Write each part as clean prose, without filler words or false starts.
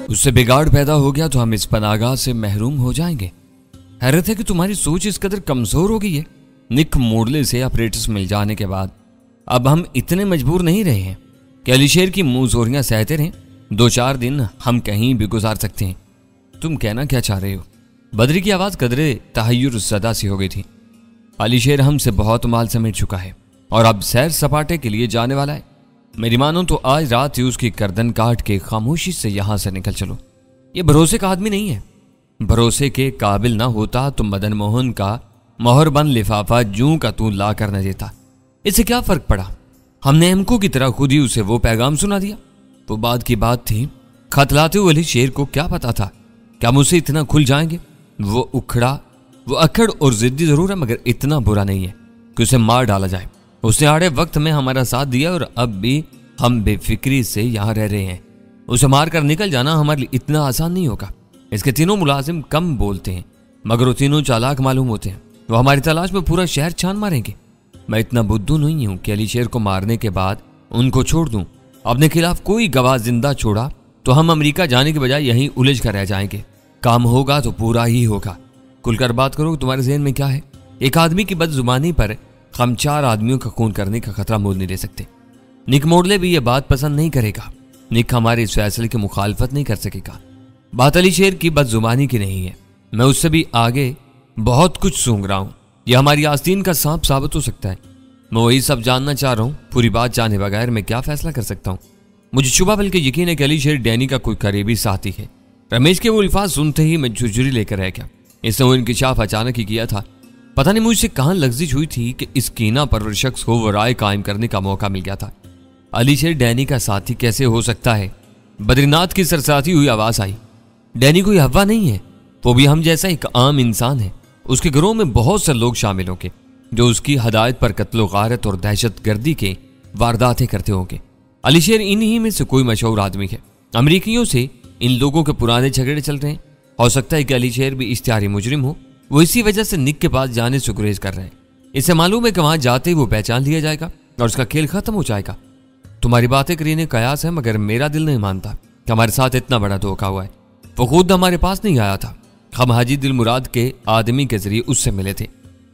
उससे बिगाड़ पैदा हो गया तो हम इस पनाहगाह से महरूम हो जाएंगे। हैरत है कि तुम्हारी सोच इस कदर कमजोर हो गई है। निक मोडले से अपरेटस मिल जाने के बाद अब हम इतने मजबूर नहीं रहे हैं कि अलीशेर की मुंहजोरियां सहते रहें। 2-4 दिन हम कहीं भी गुजार सकते हैं। तुम कहना क्या चाह रहे हो? बद्री की आवाज कदरे तहय्युर ज़दा सी हो गई थी। अलीशेर हमसे बहुत माल समेट चुका है और अब सैर सपाटे के लिए जाने वाला है। मेरी मानो तो आज रात ही उसकी गर्दन काट के खामोशी से यहां से निकल चलो। ये भरोसे का आदमी नहीं है। भरोसे के काबिल ना होता तो मदन मोहन का मोहरबंद लिफाफा जूं का तू ला कर न देता। इससे क्या फर्क पड़ा? हमने एमको की तरह खुद ही उसे वो पैगाम सुना दिया। वो बात की बात थी। खत लाते हुए अलीशेर को क्या पता था क्या मुझसे इतना खुल जाएंगे। वो अकड़ और जिद्दी जरूर है, मगर इतना बुरा नहीं है कि उसे मार डाला जाए। उसने आड़े वक्त में हमारा साथ दिया और अब भी हम बेफिक्री से यहाँ रह रहे हैं। उसे मार कर निकल जाना हमारे लिए इतना आसान नहीं होगा। इसके तीनों मुलाजिम कम बोलते हैं मगर वो तीनों चालाक मालूम होते हैं। वो हमारी तलाश में पूरा शहर छान मारेंगे। मैं इतना बुद्धू नहीं हूं कि अलीशेर को मारने के बाद उनको छोड़ दूं। अपने खिलाफ कोई गवाह जिंदा छोड़ा तो हम अमेरिका जाने के बजाय यहीं उलझ कर रह जाएंगे। काम होगा तो पूरा ही होगा। खुलकर बात करो, तुम्हारे जहन में क्या है? एक आदमी की बदजुबानी पर हम 4 आदमियों का खून करने का खतरा मोल नहीं ले सकते। निक मोडले भी ये बात पसंद नहीं करेगा। निक हमारे इस फैसले की मुखालफत नहीं कर सकेगा। बात अलीशेर की बदजुबानी की नहीं है। मैं उससे भी आगे बहुत कुछ सूंघ रहा हूं। यह हमारी आस्तीन का सांप साबित हो सकता है। मैं वही सब जानना चाह रहा हूं। पूरी बात जाने बगैर मैं क्या फैसला कर सकता हूं? मुझे शुबा बल्कि यकीन है कि अलीशेर डैनी का कोई करीबी साथी है। रमेश के वो अल्फाज सुनते ही मैं झुरझुरी लेकर रह गया। इसने वो इंकिशाफ अचानक ही किया था। पता नहीं मुझसे कहां लफ्जिश हुई थी कि इस कीना परवर शख्स को वो राय कायम करने का मौका मिल गया था। अलीशेर डैनी का साथी कैसे हो सकता है? बद्रीनाथ की सरसाती हुई आवाज आई। डैनी कोई हवा नहीं है। वो भी हम जैसा एक आम इंसान है। उसके घरों में बहुत से लोग शामिल होंगे जो उसकी हदायत पर कत्लो गारत और दहशत गर्दी के वारदातें करते होंगे। अलीशेर इन्हीं में से कोई मशहूर आदमी है। अमरीकियों से इन लोगों के पुराने झगड़े चल रहे हैं। हो सकता है कि अलीशेर भी इश्तिहारी मुजरिम हो। वो इसी वजह से निक के पास जाने से गुरेज कर रहे हैं। इसे मालूम है कि वहां जाते ही वो पहचान लिया जाएगा और उसका खेल खत्म हो जाएगा। तुम्हारी बातें करीने कयास है, मगर मेरा दिल नहीं मानता कि हमारे साथ इतना बड़ा धोखा हुआ है। वो खुद हमारे पास नहीं आया था। हम हाजी दिल मुराद के आदमी के जरिए उससे मिले थे।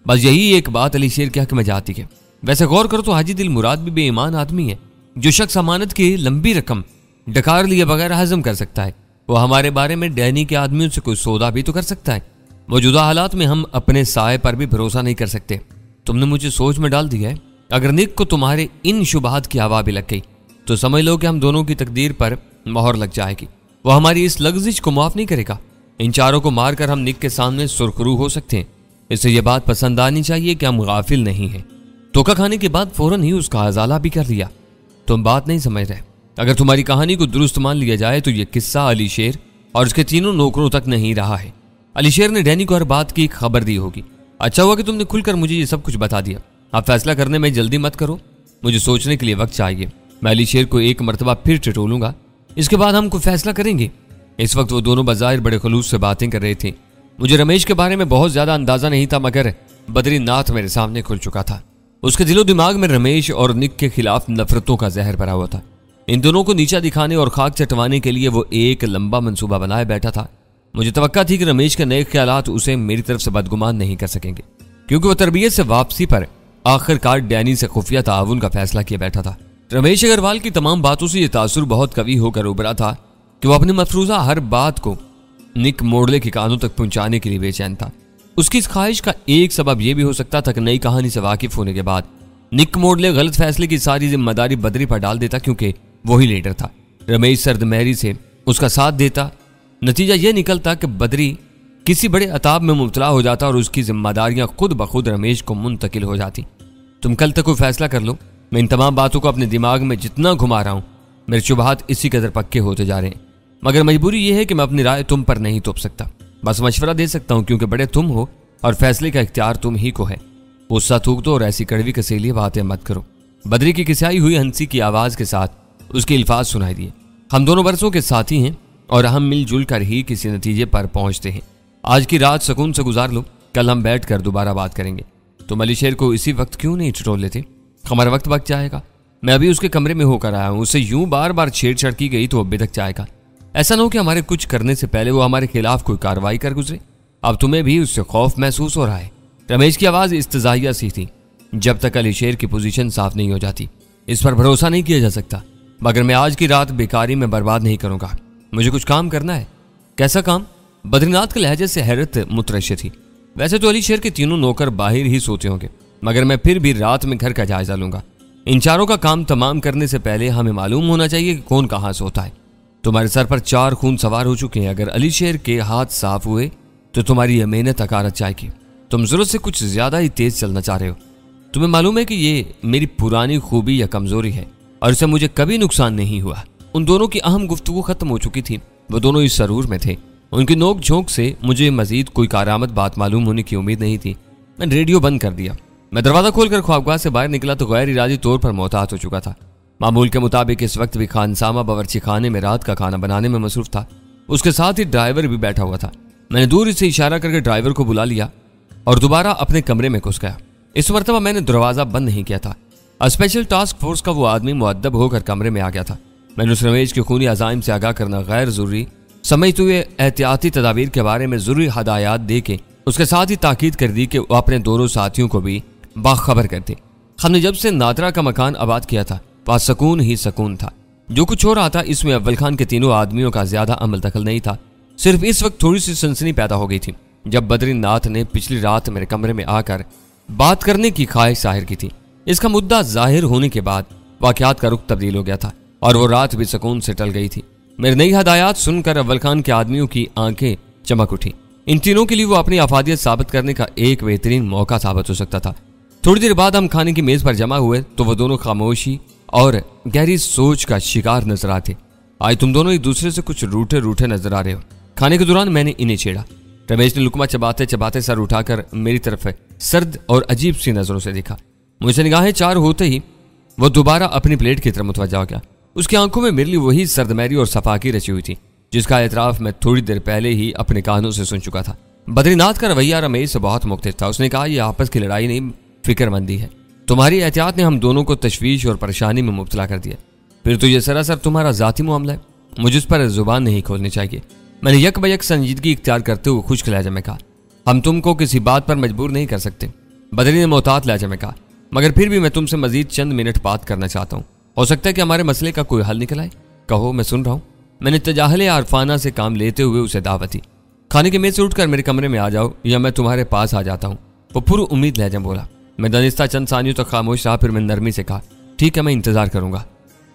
बस यही एक बात अलीशेर के हक में जाती है। वैसे गौर करो तो हाजी दिल मुराद भी बेईमान आदमी है। जो शख्स अमानत की लंबी रकम डकार लिए बगैर हजम कर सकता है, वो हमारे बारे में डैनी के आदमियों से कोई सौदा भी तो कर सकता है। मौजूदा हालात में हम अपने साए पर भी भरोसा नहीं कर सकते। तुमने मुझे सोच में डाल दिया है। अगर निक को तुम्हारे इन शुबहात की हवा भी लग गई तो समझ लो कि हम दोनों की तकदीर पर मोहर लग जाएगी। वो हमारी इस लग्जिश को माफ नहीं करेगा। इन चारों को मारकर हम निक के सामने सुरखरू हो सकते हैं। इसे यह बात पसंद आनी चाहिए कि हम गाफिल नहीं हैं। धोखा खाने के बाद फौरन ही उसका अजाला भी कर लिया। तुम बात नहीं समझ रहे। अगर तुम्हारी कहानी को दुरुस्त मान लिया जाए तो यह किस्सा अलीशेर और उसके तीनों नौकरों तक नहीं रहा है। अलीशेर ने डैनी को हर बात की खबर दी होगी। अच्छा हुआ कि तुमने खुलकर मुझे ये सब कुछ बता दिया। आप फैसला करने में जल्दी मत करो। मुझे सोचने के लिए वक्त चाहिए। मैं अलीशेर को एक मरतबा फिर टटोलूंगा। इसके बाद हम कोई फैसला करेंगे। इस वक्त वो दोनों बज़ाहिर बड़े खुलूस से बातें कर रहे थे। मुझे रमेश के बारे में बहुत ज्यादा अंदाजा नहीं था, मगर बद्रीनाथ मेरे सामने खुल चुका था। उसके दिलो दिमाग में रमेश और निक के खिलाफ नफरतों का जहर भरा हुआ था। इन दोनों को नीचा दिखाने और खाक चटवाने के लिए वो एक लंबा मंसूबा बनाए बैठा था। मुझे तवक्का थी कि रमेश के नए ख्यालात उसे मेरी तरफ से बदगुमान नहीं कर सकेंगे, क्योंकि वो तरबियत से वापसी पर आखिरकार डैनी से खुफिया ताउन का फैसला किया बैठा था। रमेश अग्रवाल की तमाम बातों से यह तासुर बहुत कवि होकर उभरा था कि वो अपनी मफरूजा हर बात को निक मोडले के कानों तक पहुंचाने के लिए बेचैन था। उसकी इस ख्वाहिश का एक सबब यह भी हो सकता था कि नई कहानी से वाकिफ होने के बाद निक मोडले गलत फैसले की सारी जिम्मेदारी बद्री पर डाल देता, क्योंकि वही लीडर था। रमेश सर्दमहरी से उसका साथ देता। नतीजा यह निकलता कि बद्री किसी बड़े अताब में मुब्तला हो जाता और उसकी जिम्मेदारियां खुद ब खुद रमेश को मुंतकिल हो जाती। तुम कल तक कोई फैसला कर लो। मैं इन तमाम बातों को अपने दिमाग में जितना घुमा रहा हूं, मेरे शुबहात इसी कदर पक्के होते जा रहे हैं। मगर मजबूरी यह है कि मैं अपनी राय तुम पर नहीं थोप सकता। बस मशवरा दे सकता हूं, क्योंकि बड़े तुम हो और फैसले का इख्तियार तुम ही को है। गुस्सा थूक दो और ऐसी कड़वी कसेली बातें मत करो। बद्री की किसाई हुई हंसी की आवाज के साथ उसके अल्फाज सुनाई दिए। हम दोनों बरसों के साथी हैं और हम मिलजुल कर ही किसी नतीजे पर पहुंचते हैं। आज की रात सुकून से गुजार लो, कल हम बैठकर दोबारा बात करेंगे। तुम अलीशेर को इसी वक्त क्यों नहीं टटोल लेते? हमारा वक्त जाएगा। मैं अभी उसके कमरे में होकर आया हूं। उससे यूं बार बार छेड़छाड़ की गई तो अब बिदक जाएगा। ऐसा ना हो कि हमारे कुछ करने से पहले वो हमारे खिलाफ कोई कार्रवाई कर गुजरे। अब तुम्हें भी उससे खौफ महसूस हो रहा है। रमेश की आवाज इस्तजाहिया सी थी। जब तक अली शेर की पोजीशन साफ नहीं हो जाती इस पर भरोसा नहीं किया जा सकता। मगर मैं आज की रात बेकारी में बर्बाद नहीं करूंगा। मुझे कुछ काम करना है। कैसा काम? बद्रीनाथ के लहजे से हैरत मुतरश्शि थी। वैसे तो अली शेर के तीनों नौकर बाहर ही सोते होंगे, मगर मैं फिर भी रात में घर का जायजा लूंगा। इन चारों का काम तमाम करने से पहले हमें मालूम होना चाहिए कि कौन कहां सोता है। तुम्हारे सर पर 4 खून सवार हो चुके हैं। अगर अली शेर के हाथ साफ हुए तो तुम्हारी यह मेहनत अकारत जाएगी। तुम जरूरत से कुछ ज्यादा ही तेज चलना चाह रहे हो। तुम्हें मालूम है कि ये मेरी पुरानी खूबी या कमजोरी है और इससे मुझे कभी नुकसान नहीं हुआ। उन दोनों की अहम गुफ्तगू खत्म हो चुकी थी। वो दोनों इस सरूर में थे। उनकी नोक झोंक से मुझे मजीद कोई कारामद बात मालूम होने की उम्मीद नहीं थी। मैंने रेडियो बंद कर दिया। मैं दरवाजा खोलकर ख्वाबगाह से बाहर निकला तो गैर इरादी तौर पर मोहतात हो चुका था। मामूल के मुताबिक इस वक्त भी खानसामा बावर्ची खाने में रात का खाना बनाने में मसरूफ था। उसके साथ ही ड्राइवर भी बैठा हुआ था। मैंने दूर से इशारा करके ड्राइवर को बुला लिया और दोबारा अपने कमरे में घुस गया। इस मरतबा मैंने दरवाजा बंद नहीं किया था। स्पेशल टास्क फोर्स का वो आदमी मुअद्दब होकर कमरे में आ गया था। मैंने उस रमेश के खूनी अज़ाइम से आगाह करना गैर जरूरी समझते हुए एहतियाती तदाबीर के बारे में जरूरी हदायत दे के उसके साथ ही ताकीद कर दी कि वो अपने दोनों साथियों को भी बाखबर कर दे। हमने जब से नादरा का मकान आबाद किया था वहाँ सुकून ही सुकून था। जो कुछ हो रहा था इसमें अव्वल खान के तीनों आदमियों का ज्यादा अमल दखल नहीं था। सिर्फ इस वक्त थोड़ी सी सनसनी पैदा हो गई थी जब बद्रीनाथ ने पिछली रात मेरे कमरे में आकर बात करने की ख्वाहिश जाहिर की थी। इसका मुद्दा जाहिर होने के बाद वाकयात का रुख तब्दील हो गया था और वो रात भी सुकून से टल गई थी। मेरी नई हदायत सुनकर अव्वल खान के आदमियों की आंखें चमक उठी। इन तीनों के लिए वो अपनी अफादियत साबित करने का एक बेहतरीन मौका साबित हो सकता था। थोड़ी देर बाद हम खाने की मेज पर जमा हुए तो वो दोनों खामोशी और गहरी सोच का शिकार नजर आते। आज तुम दोनों एक दूसरे से कुछ रूठे रूठे नजर आ रहे हो। खाने के दौरान मैंने इन्हें छेड़ा। रमेश ने लुकमा चबाते चबाते सर उठाकर मेरी तरफ सर्द और अजीब सी नजरों से देखा। मुझसे निगाहें चार होते ही वो दोबारा अपनी प्लेट की तरफ मुतवज्जा हो गया। उसकी आंखों में मेरे लिए वही सर्दमैरी और सफाकी रची हुई थी जिसका एतराफ मैं थोड़ी देर पहले ही अपने कानों से सुन चुका था। बद्रीनाथ का रवैया रमेश से बहुत मुख्तलिफ था। उसने कहा, यह आपस की लड़ाई नहीं फिक्रमंदी है। तुम्हारी एहतियात ने हम दोनों को तशवीश और परेशानी में मुब्तला कर दिया। फिर तो यह सरासर तुम्हारा जाती मामला है। मुझे उस पर जुबान नहीं खोलनी चाहिए। मैंने यक बयक संजीदगी इख्तियार करते हुए खुश्क लहजे में कहा, हम तुमको किसी बात पर मजबूर नहीं कर सकते। बदरी ने मोहतात लहजे में कहा, मगर फिर भी मैं तुमसे मजीद चंद मिनट बात करना चाहता हूँ। हो सकता है कि हमारे मसले का कोई हल निकल आए। कहो, मैं सुन रहा हूँ। मैंने तजाहले आरफाना से काम लेते हुए उसे दावत दी। खाने की मेज से उठकर मेरे कमरे में आ जाओ या मैं तुम्हारे पास आ जाता हूँ। वो पुर उम्मीद लहजे में बोला। मैं दानिस्ता चंद सानियों तक खामोश रहा। फिर मैं नरमी से कहा, ठीक है, मैं इंतजार करूंगा।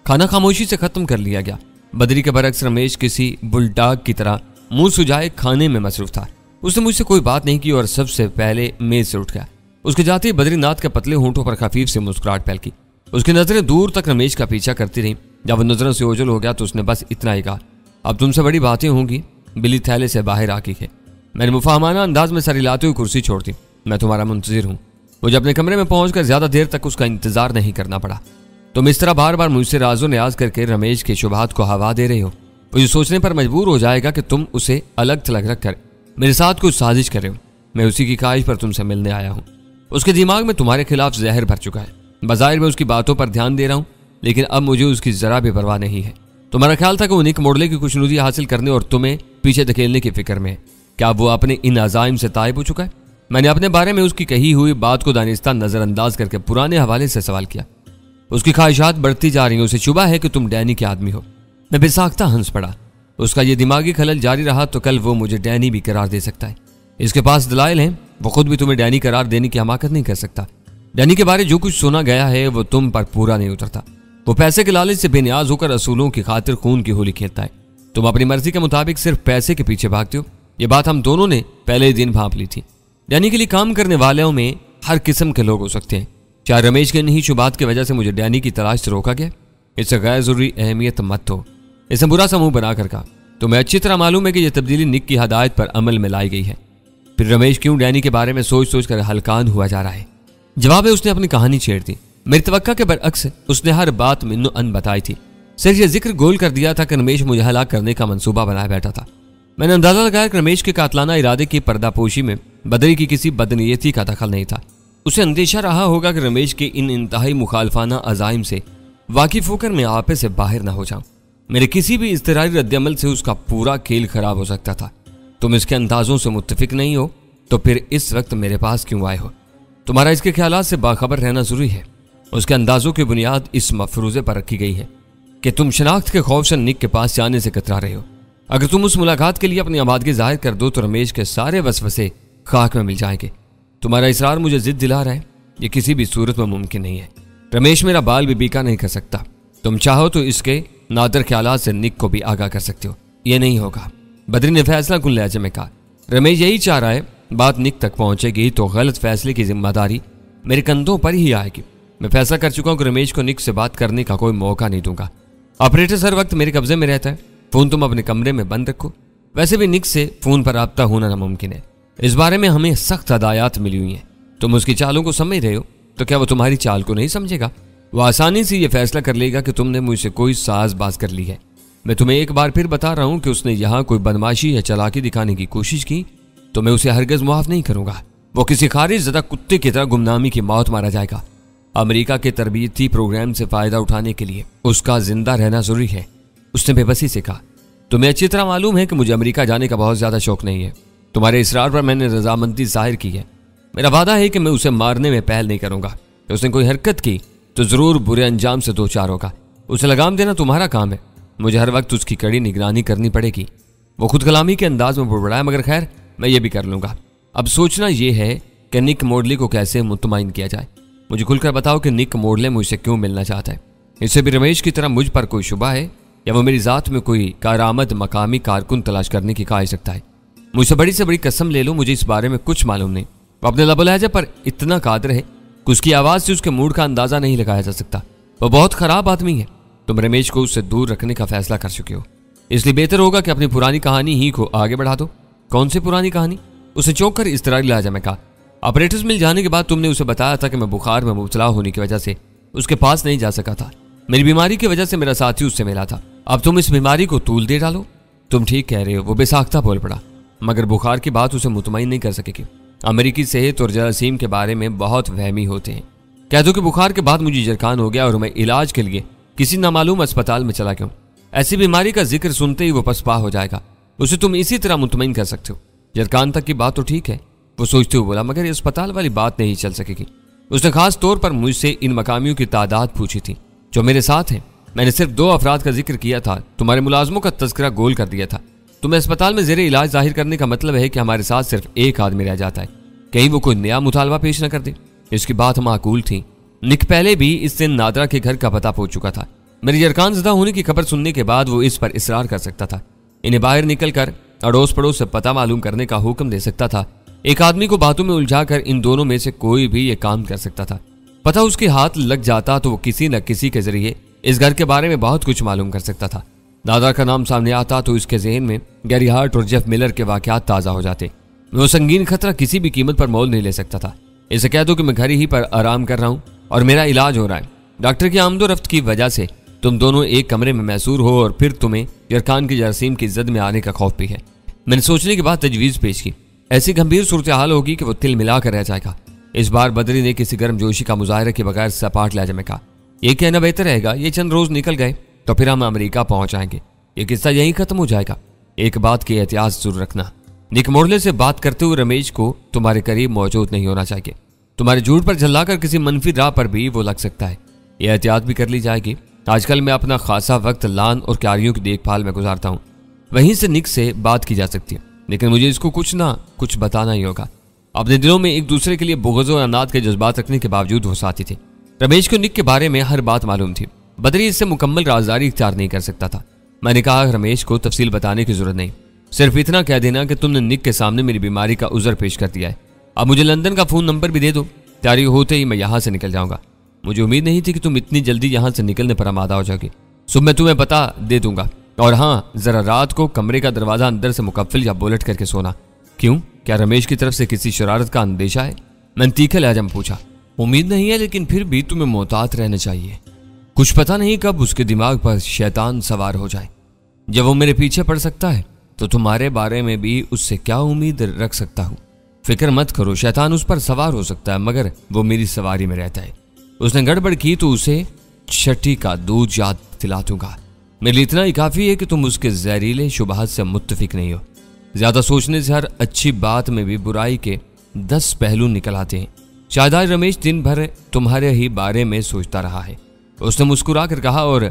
खाना खामोशी से खत्म कर लिया गया। बदरी के बरक्स रमेश किसी बुलडाग की तरह मुंह सुझाए खाने में मसरूफ था। उसने मुझसे कोई बात नहीं की और सबसे पहले मेज से उठ गया। उसके जाते ही बद्रीनाथ के पतले होंठों पर खफीफ से मुस्कुराहट फैल की। उसकी नजरें दूर तक रमेश का पीछा करती रहीं। जब वो नजरों से ओझल हो गया तो उसने बस इतना ही कहा, अब तुमसे बड़ी बातें होंगी। बिल्ली थैले से बाहर आकी है। मैंने मुफाहमाना अंदाज में सर हिलाते हुए कुर्सी छोड़ दी। मैं तुम्हारा मुंतजिर हूँ। मुझे अपने कमरे में पहुंचकर ज्यादा देर तक उसका इंतजार नहीं करना पड़ा। तुम इस तरह बार बार मुझसे राजो न्याज करके रमेश के शुभात को हवा दे रहे हो। मुझे सोचने पर मजबूर हो जाएगा कि तुम उसे अलग थलग रख कर मेरे साथ कुछ साजिश कर रहे हो। मैं उसी की ख्वाहिश पर तुमसे मिलने आया हूँ। उसके दिमाग में तुम्हारे खिलाफ जहर भर चुका है। बज़ाहिर मैं उसकी बातों पर ध्यान दे रहा हूँ, लेकिन अब मुझे उसकी जरा भी परवाह नहीं है। तुम्हारा ख्याल था कि वो निक मोडले की खुशनुदी हासिल करने और तुम्हें पीछे धकेलने की फिक्र में है। क्या वो अपने इन अज़ाइम से ताइब हो चुका है? मैंने अपने बारे में उसकी कही हुई बात को दानिस्ता नजरअंदाज करके पुराने हवाले से सवाल किया। उसकी ख्वाहिशात बढ़ती जा रही हैं। उसे शुबा है कि तुम डैनी के आदमी हो। मैं बेसाख्ता हंस पड़ा। उसका ये दिमागी खलल जारी रहा तो कल वो मुझे डैनी भी करार दे सकता है। इसके पास दलाइल हैं। वो खुद भी तुम्हें डैनी करार देने की हमाकत नहीं कर सकता। डैनी के बारे जो कुछ सुना गया है वो तुम पर पूरा नहीं उतरता। वो पैसे के लालच से बेनियाज होकर असूलों की खातिर खून की होली खेलता है। तुम अपनी मर्जी के मुताबिक सिर्फ पैसे के पीछे भागते हो। ये बात हम दोनों ने पहले ही दिन भांप ली थी। डैनी के लिए काम करने वालों में हर किस्म के लोग हो सकते हैं। क्या रमेश के इन्हीं शुबात की वजह से मुझे डैनी की तलाश से रोका गया? इससे गैर जरूरी अहमियत मत हो। इसे बुरा समूह बनाकर कहा, तुम्हें अच्छी तरह मालूम है कि यह तब्दीली निक की हदायत पर अमल में लाई गई है। फिर रमेश क्यों डैनी के बारे में सोच सोच कर हलकान हुआ जा रहा है? जवाब है, उसने अपनी कहानी छेड़ दी। मेरी तवक्का के बरअक्स उसने हर बात मिन्नो अन बताई थी। सिर्फ यह जिक्र गोल कर दिया था कि रमेश मुझे हलाक करने का मंसूबा बनाया बैठा था। मैंने अंदाजा लगाया कि रमेश के कातलाना इरादे की पर्दापोशी में बदरी की किसी बदनीयती का दखल नहीं था। उसे अंदेशा रहा होगा कि रमेश के इन इंतहाई मुखालफाना अजाइम से वाकिफ होकर मैं आपे से बाहर न हो जाऊं। मेरे किसी भी इज़्तिरारी रद्दअमल से उसका पूरा खेल खराब हो सकता था। तुम इसके अंदाजों से मुत्तफिक नहीं हो तो फिर इस वक्त मेरे पास क्यों आए हो? तुम्हारा इसके ख्यालात से बाखबर रहना जरूरी है। उसके अंदाजों की बुनियाद इस मफरूजे पर रखी गई है कि तुम शनाख्त के खौफ से निक के पास जाने से कतरा रहे हो। अगर तुम उस मुलाकात के लिए अपनी आबादगी जाहिर कर दो तो रमेश के सारे वसवसे खाक में मिल जाएंगे। तुम्हारा इसरार मुझे जिद दिला रहा है, ये किसी भी सूरत में मुमकिन नहीं है। रमेश मेरा बाल भी बीका नहीं कर सकता। तुम चाहो तो इसके नादर ख्यालात से निक को भी आगाह कर सकते हो। ये नहीं होगा। बदरी ने फैसला कुल लहजे में कहा। रमेश यही चाह रहा है, बात निक तक पहुंचेगी तो गलत फैसले की जिम्मेदारी मेरे कंधों पर ही आएगी। मैं फैसला कर चुका हूं कि रमेश को निक से बात करने का कोई मौका नहीं दूंगा। ऑपरेटर हर वक्त मेरे कब्जे में रहता है। फोन तुम अपने कमरे में बंद रखो। वैसे भी निक से फोन पर राब्ता होना नामुमकिन है। इस बारे में हमें सख्त हदायत मिली हुई हैं। तुम उसकी चालों को समझ रहे हो तो क्या वो तुम्हारी चाल को नहीं समझेगा? वो आसानी से ये फैसला कर लेगा कि तुमने मुझसे कोई साजबाज कर ली है। मैं तुम्हें एक बार फिर बता रहा हूं कि उसने यहाँ कोई बदमाशी या चालाकी दिखाने की कोशिश की तो मैं उसे हरगिज़ मुआफ नहीं करूंगा। वो किसी खारिज ज़दा कुत्ते की तरह गुमनामी की मौत मारा जाएगा। अमेरिका के तरबियती प्रोग्राम से फायदा उठाने के लिए उसका जिंदा रहना जरूरी है। उसने बेबसी से कहा। तुम्हें अच्छी तरह मालूम है कि मुझे अमेरिका जाने का बहुत ज्यादा शौक नहीं है। तुम्हारे इसरार पर मैंने रजामंदी जाहिर की है। मेरा वादा है कि मैं उसे मारने में पहल नहीं करूंगा। उसने कोई हरकत की तो जरूर बुरे अंजाम से दो चार होगा। उसे लगाम देना तुम्हारा काम है। मुझे हर वक्त उसकी कड़ी निगरानी करनी पड़ेगी। वो खुद कलामी के अंदाज में बुड़बड़ाया, मगर खैर मैं ये भी कर लूंगा। अब सोचना यह है कि निक मोडले को कैसे मुतमईन किया जाए। मुझे खुलकर बताओ कि निक मोडले मुझसे क्यों मिलना चाहता है। इससे भी रमेश की तरह मुझ पर कोई शुबा है या वो मेरी जात में कोई कारामद मकामी कारकुन तलाश करने की ख्वाहिश रखता है। मुझसे बड़ी से बड़ी कसम ले लो, मुझे इस बारे में कुछ मालूम नहीं। वो अपने लबो लहजे पर इतना कादर है कि उसकी आवाज से उसके मूड का अंदाजा नहीं लगाया जा सकता। वो बहुत खराब आदमी है। तुम रमेश को उससे दूर रखने का फैसला कर चुके हो, इसलिए बेहतर होगा कि अपनी पुरानी कहानी ही को आगे बढ़ा दो। कौन सी पुरानी कहानी? उसे चौंक कर इज़्तिरारी लहजा में कहा। ऑपरेटर्स मिल जाने के बाद तुमने उसे बताया था कि मैं बुखार में मुबतला होने की वजह से उसके पास नहीं जा सका था। मेरी बीमारी की वजह से मेरा साथी उससे मिला था। अब तुम इस बीमारी को तूल दे डालो। तुम ठीक कह रहे हो, वो बेसाख्ता बोल पड़ा, मगर बुखार की बात उसे मुतमईन नहीं कर सकेगी। अमेरिकी सेहत और जरासीम के बारे में बहुत वहमी होते हैं। कह दो कि बुखार के बाद मुझे जरखान हो गया और मैं इलाज के लिए किसी नामालूम अस्पताल में चला गया। ऐसी बीमारी का जिक्र सुनते ही वो पसपा हो जाएगा। उसे तुम इसी तरह मुतमईन कर सकते हो। जरखान तक की बात तो ठीक है, वो सोचते हुए बोला, मगर अस्पताल वाली बात नहीं चल सकेगी। उसने खास तौर पर मुझसे इन मकामियों की तादाद पूछी थी जो मेरे साथ हैं। मैंने सिर्फ 2 अफराद का जिक्र किया था। तुम्हारे मुलाजमों का तस्करा गोल कर दिया था। तुम्हें अस्पताल में जेरे इलाज जाहिर करने का मतलब है कि हमारे साथ सिर्फ एक आदमी रह जाता है। कहीं वो कोई नया मुतालबा पेश न कर दे। इसकी बात माकूल थी। निक पहले भी इस दिन नादरा के घर का पता पूछ चुका था। मेरी जरखान ज़दा होने की खबर सुनने के बाद वो इस पर इसरार कर सकता था। इन्हें बाहर निकल कर अड़ोस पड़ोस से पता मालूम करने का हुक्म दे सकता था। एक आदमी को बातों में उलझाकर इन दोनों में से कोई भी ये काम कर सकता था। पता उसके हाथ लग जाता तो वो किसी न किसी के जरिए इस घर के बारे में बहुत कुछ मालूम कर सकता था। नादरा का नाम सामने आता तो इसके जहन में गैरी हार्ट और जेफ मिलर के वाकयात ताज़ा हो जाते। वो संगीन खतरा किसी भी कीमत पर मोल नहीं ले सकता था। इसे कह दो कि मैं घर ही पर आराम कर रहा हूँ और मेरा इलाज हो रहा है। डॉक्टर की आमदोरफ्त की वजह से तुम दोनों एक कमरे में मैसूर हो और फिर तुम्हें जरखान की जरासीम की जद में आने का खौफ भी है। मैंने सोचने के बाद तजवीज़ पेश की। ऐसी गंभीर सूरत हाल होगी कि वो तिल मिला कर रह जाएगा। इस बार बदरी ने किसी गर्मजोशी का मुजाहरा के बगैर सपाट लहजे में कहा, यह कहना बेहतर रहेगा ये चंद रोज निकल गए तो फिर हम अमेरिका पहुंच जाएंगे। ये किस्सा यहीं खत्म हो जाएगा। एक बात की एहतियात जरूर रखना, निक मोडले से बात करते हुए रमेश को तुम्हारे करीब मौजूद नहीं होना चाहिए। तुम्हारे झूठ पर झल्लाकर किसी मनफी राह पर भी वो लग सकता है। यह एहतियात भी कर ली जाएगी। आजकल मैं अपना खासा वक्त लान और क्यारियों की देखभाल में गुजारता हूँ। वहीं से निक से बात की जा सकती है, लेकिन मुझे इसको कुछ ना कुछ बताना ही होगा। अपने दिलों में एक दूसरे के लिए बुग़्ज़ और अनाद के जज्बात रखने के बावजूद वो साथी थे। रमेश को निक के बारे में हर बात मालूम थी। बदरी इससे मुकम्मल राजदारी इख्तियार नहीं कर सकता था। मैंने कहा, रमेश को तफसील बताने की जरूरत नहीं, सिर्फ इतना कह देना कि तुमने निक के सामने मेरी बीमारी का उज़र पेश कर दिया है। अब मुझे लंदन का फ़ोन नंबर भी दे दो। तैयारी होते ही मैं यहाँ से निकल जाऊँगा। मुझे उम्मीद नहीं थी कि तुम इतनी जल्दी यहाँ से निकलने पर आमादा हो जाओगे। सुबह मैं तुम्हें पता दे दूंगा। और हाँ, जरा रात को कमरे का दरवाजा अंदर से मुकफ्फिल या बोलट करके सोना। क्यों, क्या रमेश की तरफ से किसी शरारत का अंदेशा है? मैंने तीखे लहजे में पूछा। उम्मीद नहीं है, लेकिन फिर भी तुम्हें मोहतात रहना चाहिए। कुछ पता नहीं कब उसके दिमाग पर शैतान सवार हो जाए। जब वो मेरे पीछे पड़ सकता है तो तुम्हारे बारे में भी उससे क्या उम्मीद रख सकता हूँ? फिक्र मत करो, शैतान उस पर सवार हो सकता है, मगर वो मेरी सवारी में रहता है। उसने गड़बड़ की तो उसे छठी का दूध याद दिला दूंगा। मेरे लिए इतना ही काफी है कि तुम उसके जहरीले शुबहात से मुत्तफिक नहीं हो। ज्यादा सोचने से हर अच्छी बात में भी बुराई के 10 पहलू निकल आते हैं। शायद आज रमेश दिन भर तुम्हारे ही बारे में सोचता रहा है। उसने मुस्कुरा कर कहा और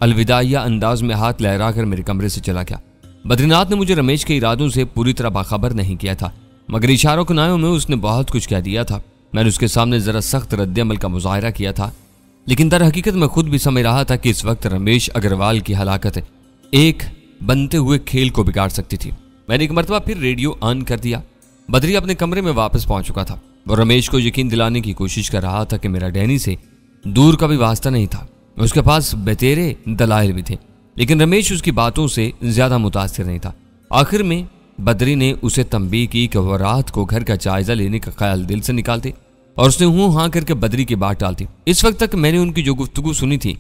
अलविदाइया अंदाज में हाथ लहरा कर मेरे कमरे से चला गया। बद्रीनाथ ने मुझे रमेश के इरादों से पूरी तरह बाखबर नहीं किया था, मगर इशारों के नायों में उसने बहुत कुछ कह दिया था। मैंने उसके सामने जरा सख्त रद्द-ए-अमल का मुजाहरा किया था, लेकिन दर हकीकत मैं खुद भी समझ रहा था कि इस वक्त रमेश अग्रवाल की हलाकत एक बनते हुए खेल को बिगाड़ सकती थी। मैंने एक मरतबा फिर रेडियो ऑन कर दिया। बद्री अपने कमरे में वापस पहुंच चुका था। वो रमेश को यकीन दिलाने की कोशिश कर रहा था कि मेरा डैनी से दूर का भी वास्ता नहीं था। उसके पास बेतेरे दलाइल भी थे, लेकिन रमेश उसकी बातों से ज्यादा मुतासिर नहीं था। आखिर में बद्री ने उसे तंबीह की कि वह रात को घर का जायजा लेने का ख्याल दिल से निकाल दे, और उसने हूं हां करके बद्री की बात टाल दी। इस वक्त तक मैंने उनकी जो गुफ्तगू सुनी थी,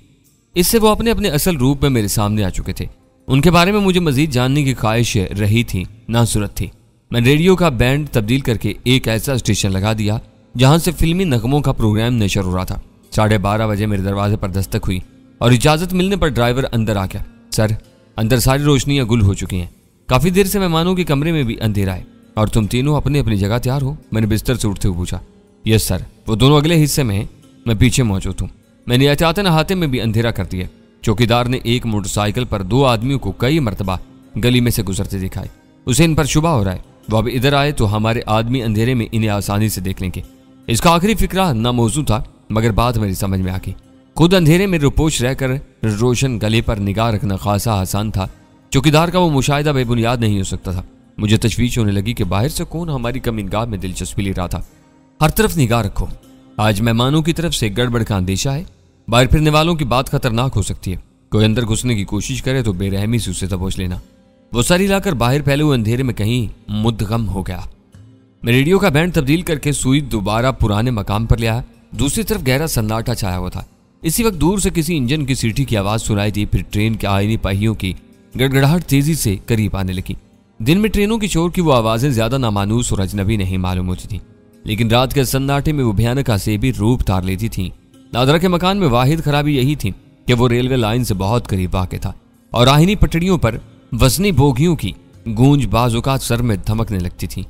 इससे वो अपने अपने असल रूप में मेरे सामने आ चुके थे। उनके बारे में मुझे मजीद जानने की ख्वाहिश रही थी, ना सूरत थी। मैंने रेडियो का बैंड तब्दील करके एक ऐसा स्टेशन लगा दिया जहां से फिल्मी नगमों का प्रोग्राम नशर हो रहा था। 12:30 बजे मेरे दरवाजे पर दस्तक हुई और इजाजत मिलने पर ड्राइवर अंदर आ गया। सर, अंदर सारी रोशनियां गुल हो चुकी हैं। काफी देर से मेहमानों के कमरे में भी अंधेरा है और तुम तीनों अपनी अपनी जगह तैयार हो? मैंने बिस्तर से उठते हुए पूछा। यस सर, वो दोनों अगले हिस्से में हैं, मैं पीछे मौजूद हूँ। मैंने एहतियातन अहाते में भी अंधेरा कर दिया। चौकीदार ने एक मोटरसाइकिल पर 2 आदमियों को कई मरतबा गली में से गुजरते दिखाए। उसे इन पर शुबा हो रहा है। वो अब इधर आए तो हमारे आदमी अंधेरे में इन्हें आसानी से देख लेंगे। इसका आखिरी फिक्रा नामौजू था, मगर बात मेरी समझ में आ गई। खुद अंधेरे में रुपोश रहकर रोशन गले पर निगाह रखना खासा आसान था। चौकीदार का वो मुशाहिदा बेबुनियाद नहीं हो सकता था। मुझे तशवीश होने लगी कि बाहर से कौन हमारी कमीनगाह में दिलचस्पी ले रहा था। हर तरफ निगाह रखो, आज मेहमानों की तरफ से गड़बड़ का अंदेशा है। बाहर फिरने वालों की बात खतरनाक हो सकती है। कोई अंदर घुसने की कोशिश करे तो बेरहमी से उसे दबोच लेना। वो सर हिलाकर बाहर फैले हुए अंधेरे में कहीं मुद्गम हो गया। मैं रेडियो का बैंड तब्दील करके सुई दोबारा पुराने मकाम पर ले आया। दूसरी तरफ गहरा सन्नाटा छाया हुआ था। इसी वक्त दूर से किसी इंजन की सीटी की आवाज सुनाई दी। फिर ट्रेन के आईनी पहियों की गड़गड़ाहट तेजी से करीब आने लगी। दिन में ट्रेनों की शोर की वो आवाजें ज्यादा नामानूस और अजनबी नहीं मालूम होती थी, लेकिन रात के सन्नाटे में वो भयानक भी रूप धार लेती थी। नादरा के मकान में वाहिद खराबी यही थी कि वो रेलवे लाइन से बहुत करीब वाक़ था और आहिनी पटड़ियों पर वजनी बोगियों की गूंज बाज़-औक़ात सर में धमकने लगती थी।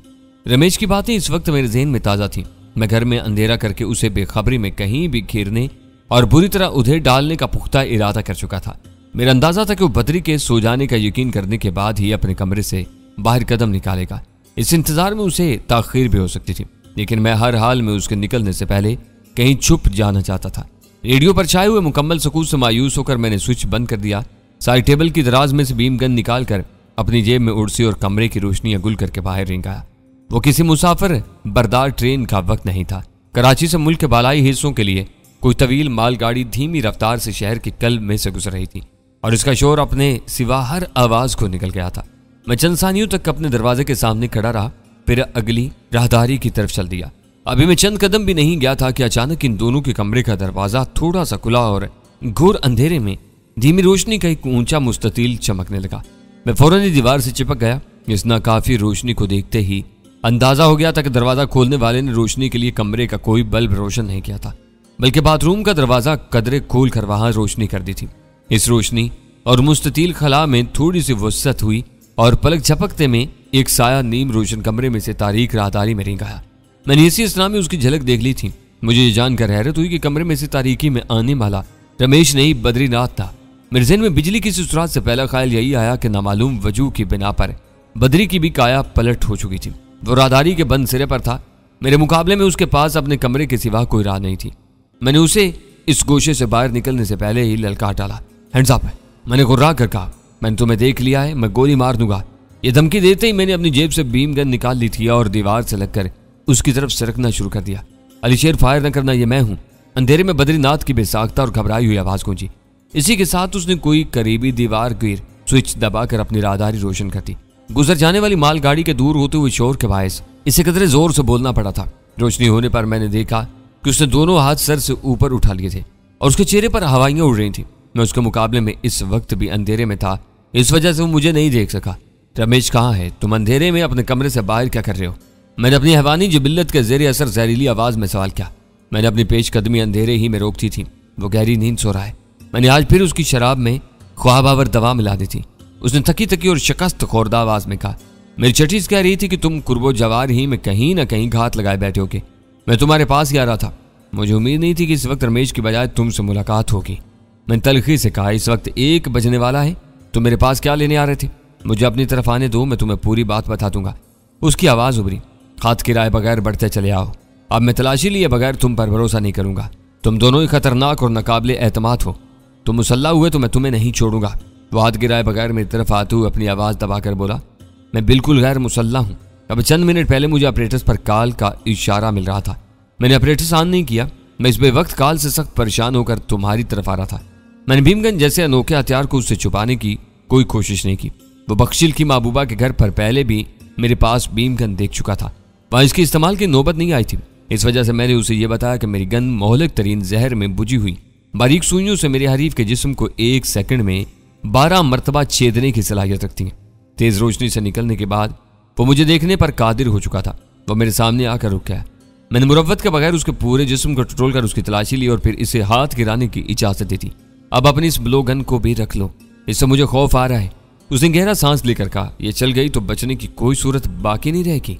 रमेश की बातें इस वक्त मेरे ज़हन में ताज़ा थी। मैं घर में अंधेरा करके उसे बेखबरी में कहीं भी घेरने और बुरी तरह उधेड़ डालने का पुख्ता इरादा कर चुका था। मेरा अंदाजा था कि वो बद्री के सो जाने का यकीन करने के बाद ही अपने कमरे से बाहर कदम निकालेगा। इस इंतजार में उसे ताख़ीर भी हो सकती थी, लेकिन मैं हर हाल में उसके निकलने से पहले कहीं छुप जाना चाहता था। रेडियो पर छाए हुए मुकम्मल सुकून से मायूस होकर मैंने स्विच बंद कर दिया। साइड टेबल की दराज में से बीम गन निकालकर अपनी जेब में उड़सी और कमरे की रोशनियां गुल करके बाहर रिंग आया। वो किसी मुसाफिर बरदार ट्रेन का वक्त नहीं था। कराची से मुल्क के बालाई हिस्सों के लिए कोई तवील मालगाड़ी धीमी रफ्तार से शहर के कल्ब में से गुजर रही थी और इसका शोर अपने सिवा हर आवाज को निकल गया था। मैं चंद सानियों तक अपने दरवाजे के सामने खड़ा रहा, फिर अगली राहदारी की तरफ चल दिया। अभी मैं चंद कदम भी नहीं गया था कि अचानक इन दोनों के कमरे का दरवाजा थोड़ा सा खुला और घोर अंधेरे में धीमी रोशनी का एक ऊंचा मुस्ततील चमकने लगा। मैं फौरन ही दीवार से चिपक गया। इस नाकाफी रोशनी को देखते ही अंदाजा हो गया था कि दरवाजा खोलने वाले ने रोशनी के लिए कमरे का कोई बल्ब रोशन नहीं किया था, बल्कि बाथरूम का दरवाजा कदरे खोल कर वहां रोशनी कर दी थी। इस रोशनी और मुस्ततील खला में थोड़ी सी वसअत हुई और पलक झपकते में एक साया नीम रोशन कमरे में से तारीख राहदारी में रिंग आया। मैंने इसी असना में उसकी झलक देख ली थी। मुझे ये जानकर हैरत हुई कि कमरे में से तारीकी में आने वाला रमेश नहीं बद्रीनाथ था। मेरे ज़हन में बिजली की सुसरात से पहला ख्याल यही आया कि नामालूम वजूह की बिना पर बद्री की भी काया पलट हो चुकी थी। वो राहदारी के बंद सिरे पर था। मेरे मुकाबले में उसके पास अपने कमरे के सिवा कोई राह नहीं थी। मैंने उसे इस गोशे से बाहर निकलने से पहले ही ललकार डाला। Hands up! मैंने गुर्रा कर कहा। मैंने तुम्हें देख लिया है, मैं गोली मार दूंगा। ये धमकी देते ही मैंने अपनी जेब से बीम गन निकाल ली थी और दीवार से लगकर उसकी तरफ सरकना शुरू कर दिया। अलीशेर, फायर न करना, ये मैं हूं। अंधेरे में बद्रीनाथ की बेसाख्ता और घबराई हुई आवाज गूंजी। इसी के साथ उसने कोई करीबी दीवार गिर स्विच दबाकर अपनी राहदारी रोशन कर दी। गुजर जाने वाली मालगाड़ी के दूर होते हुए शोर के बायस इसे कदरे जोर से बोलना पड़ा था। रोशनी होने पर मैंने देखा कि उसने दोनों हाथ सर से ऊपर उठा लिए थे और उसके चेहरे पर हवाइयां उड़ रही थी। मैं उसके मुकाबले में इस वक्त भी अंधेरे में था, इस वजह से वो मुझे नहीं देख सका। रमेश, कहाँ है तुम? अंधेरे में अपने कमरे से बाहर क्या कर रहे हो? मैंने अपनी हैवानी जिबिल्लत के ज़ेरे असर जहरीली आवाज में सवाल किया। मैंने अपनी पेशकदमी अंधेरे ही में रोकती थी। वो गहरी नींद सो रहा है। मैंने आज फिर उसकी शराब में ख्वाब आवर दवा मिला दी थी। उसने थकी थकी और शिकस्त खोरदा आवाज में कहा, मेरी चटीस कह रही थी कि तुम कुर्बो जवार ही में कहीं ना कहीं घात लगाए बैठे हो के मैं तुम्हारे पास ही आ रहा था। मुझे उम्मीद नहीं थी कि इस वक्त रमेश की बजाय तुमसे मुलाकात होगी। मैंने तलखी से कहा, इस वक्त 1 बजने वाला है, तुम मेरे पास क्या लेने आ रहे थे? मुझे अपनी तरफ आने दो, मैं तुम्हें पूरी बात बता दूंगा। उसकी आवाज उभरी, हाथ किराए बगैर बढ़ते चले आओ। अब मैं तलाशी लिए बगैर तुम पर भरोसा नहीं करूंगा। तुम दोनों ही खतरनाक और नाकाबिले एतमाद हो। तुम मुसल्ला हुए तो मैं तुम्हें नहीं छोड़ूंगा। वो हाथ गिराए बगैर मेरी तरफ आते हुए अपनी आवाज दबाकर बोला, मैं बिल्कुल गैर मुसल्ला हूं। अब चंद मिनट पहले मुझे ऑपरेटर्स पर काल का इशारा मिल रहा था। मैंने ऑपरेटर्स ऑन नहीं किया। मैं इस बेवक्त काल से सख्त परेशान होकर तुम्हारी तरफ आ रहा था। मैंने भीमगंज जैसे अनोखे हथियार को उससे छुपाने की कोई कोशिश नहीं की। वो बख्शिल की महबूबा के घर पर पहले भी मेरे पास भीमगन देख चुका था। वहां इसके इस्तेमाल की नौबत नहीं आई थी। इस वजह से मैंने उसे यह बताया कि मेरी गन मोहलक तरीन जहर में बुझी हुई बारीक सुइयों से मेरे हरीफ के जिस्म को 1 सेकंड में 12 मरतबा छेदने की सलाहियत रखती है। तेज रोशनी से निकलने के बाद वो मुझे देखने पर कादिर हो चुका था। वो मेरे सामने आकर रुक गया। मैंने मुरव्वत के बगैर उसके पूरे जिस्म को टटोल कर उसकी तलाशी ली और फिर इसे हाथ गिराने की इजाजत दी थी। अब अपनी इस ब्लो गन को भी रख लो, इससे मुझे खौफ आ रहा है। उसने गहरा सांस लेकर कहा, यह चल गई तो बचने की कोई सूरत बाकी नहीं रहेगी।